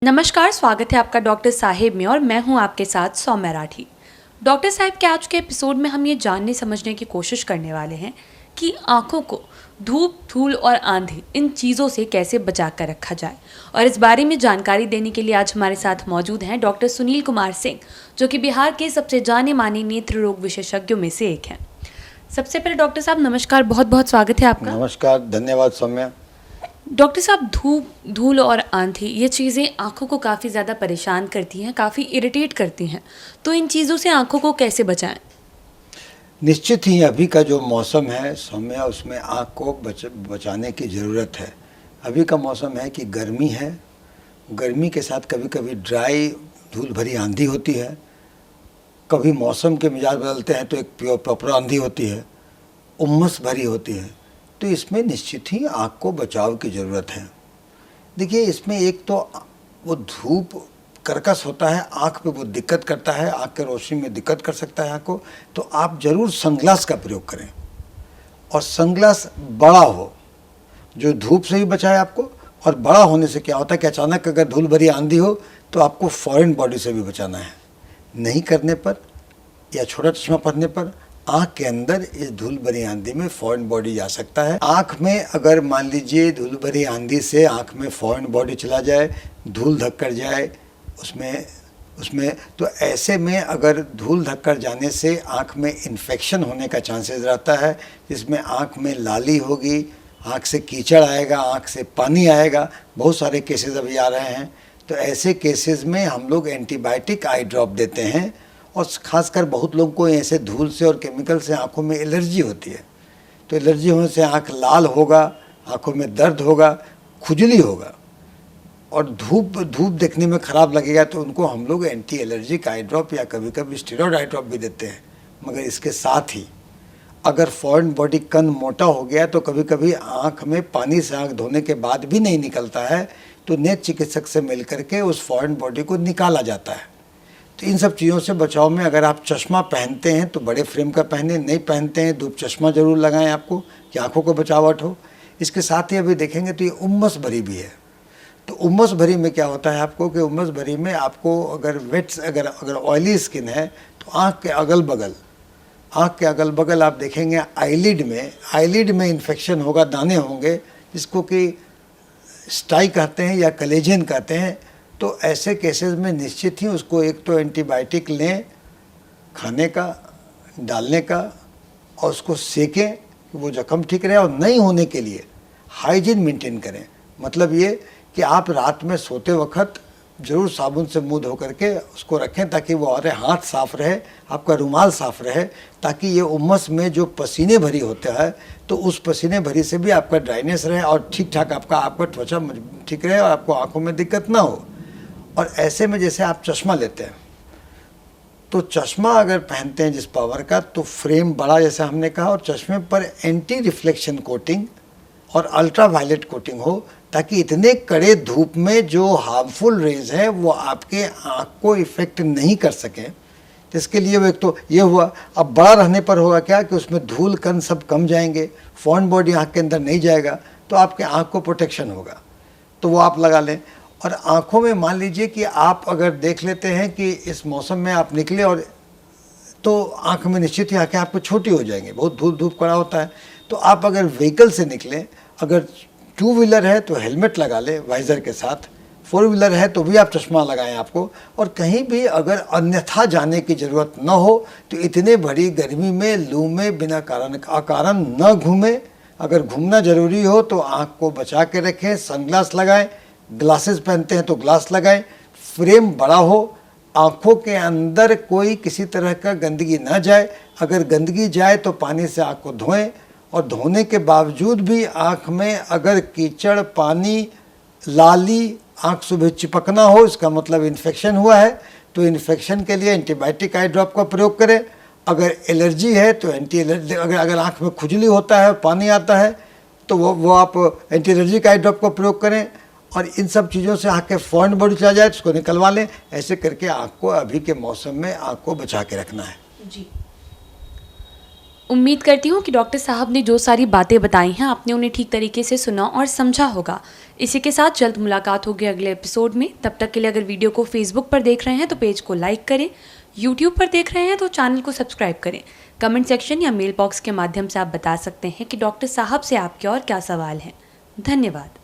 नमस्कार, स्वागत है आपका डॉक्टर साहिब में और मैं हूं आपके साथ सौम्या राठी। डॉक्टर साहिब के आज के एपिसोड में हम ये जानने समझने की कोशिश करने वाले हैं कि आँखों को धूप, धूल और आंधी इन चीज़ों से कैसे बचा कर रखा जाए। और इस बारे में जानकारी देने के लिए आज हमारे साथ मौजूद हैं डॉक्टर सुनील कुमार सिंह, जो कि बिहार के सबसे जाने माने नेत्र रोग विशेषज्ञों में से एक हैं। सबसे पहले डॉक्टर साहब नमस्कार, बहुत बहुत स्वागत है आपका। नमस्कार, धन्यवाद सौम्या। डॉक्टर साहब, धूप, धूल और आंधी ये चीज़ें आँखों को काफ़ी ज़्यादा परेशान करती हैं, काफ़ी इरिटेट करती हैं, तो इन चीज़ों से आँखों को कैसे बचाएं? निश्चित ही अभी का जो मौसम है सौम्या, उसमें आँख को बचाने की ज़रूरत है। अभी का मौसम है कि गर्मी है, गर्मी के साथ कभी कभी ड्राई धूल भरी आंधी होती है, कभी मौसम के मिजाज बदलते हैं तो एक प्योर प्रॉपर आंधी होती है, उमस भरी होती है। तो इसमें निश्चित ही आँख को बचाव की ज़रूरत है। देखिए, इसमें एक तो वो धूप कर्कश होता है, आँख पे वो दिक्कत करता है, आँख के रोशनी में दिक्कत कर सकता है आँख को। तो आप ज़रूर सनग्लास का प्रयोग करें और सनग्लास बड़ा हो जो धूप से भी बचाए आपको। और बड़ा होने से क्या होता है कि अचानक अगर धूल भरी आंधी हो तो आपको फॉरेन बॉडी से भी बचाना है। नहीं करने पर या छोटा चश्मा पहनने पर आँख के अंदर इस धूल भरी आंधी में फॉरेन बॉडी जा सकता है। आँख में अगर मान लीजिए धूल भरी आंधी से आँख में फॉरेन बॉडी चला जाए, धूल धक्कर जाए उसमें तो ऐसे में अगर धूल धक्कर जाने से आँख में इन्फेक्शन होने का चांसेस रहता है, जिसमें आँख में लाली होगी, आँख से कीचड़ आएगा, आँख से पानी आएगा। बहुत सारे केसेस अभी आ रहे हैं। तो ऐसे केसेस में हम लोग एंटीबायोटिक आई ड्रॉप देते हैं। और ख़ासकर बहुत लोगों को ऐसे धूल से और केमिकल से आँखों में एलर्जी होती है। तो एलर्जी होने से आँख लाल होगा, आँखों में दर्द होगा, खुजली होगा और धूप देखने में ख़राब लगेगा। तो उनको हम लोग एंटी एलर्जिक आई ड्रॉप या कभी कभी स्टेरॉइड आई ड्रॉप भी देते हैं। मगर इसके साथ ही अगर फॉरेन बॉडी कण मोटा हो गया तो कभी कभी आँख में पानी से आँख धोने के बाद भी नहीं निकलता है, तो नेत्र चिकित्सक से मिल करके उस फॉरेन बॉडी को निकाला जाता है। तो इन सब चीज़ों से बचाव में अगर आप चश्मा पहनते हैं तो बड़े फ्रेम का पहने, नहीं पहनते हैं धूप चश्मा ज़रूर लगाएं आपको कि आँखों को बचावट हो। इसके साथ ही अभी देखेंगे तो ये उमस भरी भी है। तो उमस भरी में क्या होता है आपको कि उमस भरी में आपको अगर ऑयली स्किन है तो आँख के अगल बगल आप देखेंगे आईलिड में इन्फेक्शन होगा, दाने होंगे, जिसको कि स्टाई कहते हैं या कलेजन कहते हैं। तो ऐसे केसेस में निश्चित ही उसको एक तो एंटीबायोटिक लें, खाने का, डालने का, और उसको सेकें कि वो जख्म ठीक रहे। और नहीं होने के लिए हाइजीन मेंटेन करें। मतलब ये कि आप रात में सोते वक्त ज़रूर साबुन से मुंह धो करके उसको रखें ताकि वो और हाथ साफ़ रहे, आपका रुमाल साफ़ रहे, ताकि ये उमस में जो पसीने भरी होता है तो उस पसीने भरी से भी आपका ड्राइनेस रहे और ठीक ठाक आपका त्वचा ठीक रहे और आपको आँखों में दिक्कत ना हो। और ऐसे में जैसे आप चश्मा लेते हैं तो चश्मा अगर पहनते हैं जिस पावर का, तो फ्रेम बड़ा जैसे हमने कहा, और चश्मे पर एंटी रिफ्लेक्शन कोटिंग और अल्ट्रा वायलेट कोटिंग हो, ताकि इतने कड़े धूप में जो हार्मफुल रेज है वो आपके आँख को इफ़ेक्ट नहीं कर सकें। तो इसके लिए वो एक तो ये हुआ। अब बड़ा रहने पर होगा क्या कि उसमें धूल कण सब कम जाएंगे, फॉरेन बॉडी आँख के अंदर नहीं जाएगा, तो आपके आँख को प्रोटेक्शन होगा। तो वो आप लगा लें। और आँखों में मान लीजिए कि आप अगर देख लेते हैं कि इस मौसम में आप निकले और तो आँख में निश्चित ही आँखें आपको छोटी हो जाएंगी, बहुत धूप कड़ा होता है। तो आप अगर व्हीकल से निकलें, अगर टू व्हीलर है तो हेलमेट लगा लें वाइज़र के साथ, फोर व्हीलर है तो भी आप चश्मा लगाएं आपको। और कहीं भी अगर अन्यथा जाने की ज़रूरत न हो तो इतने बड़ी गर्मी में लू में बिना अकारण न घूमें। अगर घूमना ज़रूरी हो तो आँख को बचा के रखें, सनग्लास लगाएं, ग्लासेस पहनते हैं तो ग्लास लगाएं, फ्रेम बड़ा हो, आँखों के अंदर कोई किसी तरह का गंदगी ना जाए। अगर गंदगी जाए तो पानी से आँख को धोएं। और धोने के बावजूद भी आँख में अगर कीचड़, पानी, लाली, आँख सुबह चिपकना हो, इसका मतलब इन्फेक्शन हुआ है। तो इन्फेक्शन के लिए एंटीबायोटिक आई ड्रॉप का प्रयोग करें। अगर एलर्जी है तो एंटी एलर्जी, अगर आँख में खुजली होता है, पानी आता है, तो वो आप एंटी एलर्जिक आई ड्रॉप का प्रयोग करें। और इन सब चीज़ों से आँख के फॉरेन बॉडी चला जाए तो उसको निकलवा लें। ऐसे करके आँख को अभी के मौसम में आँख को बचा के रखना है। जी, उम्मीद करती हूँ कि डॉक्टर साहब ने जो सारी बातें बताई हैं आपने उन्हें ठीक तरीके से सुना और समझा होगा। इसी के साथ जल्द मुलाकात होगी अगले एपिसोड में। तब तक के लिए अगर वीडियो को फेसबुक पर देख रहे हैं तो पेज को लाइक करें, यूट्यूब पर देख रहे हैं तो चैनल को सब्सक्राइब करें। कमेंट सेक्शन या मेल बॉक्स के माध्यम से आप बता सकते हैं कि डॉक्टर साहब से आपके और क्या सवाल हैं। धन्यवाद।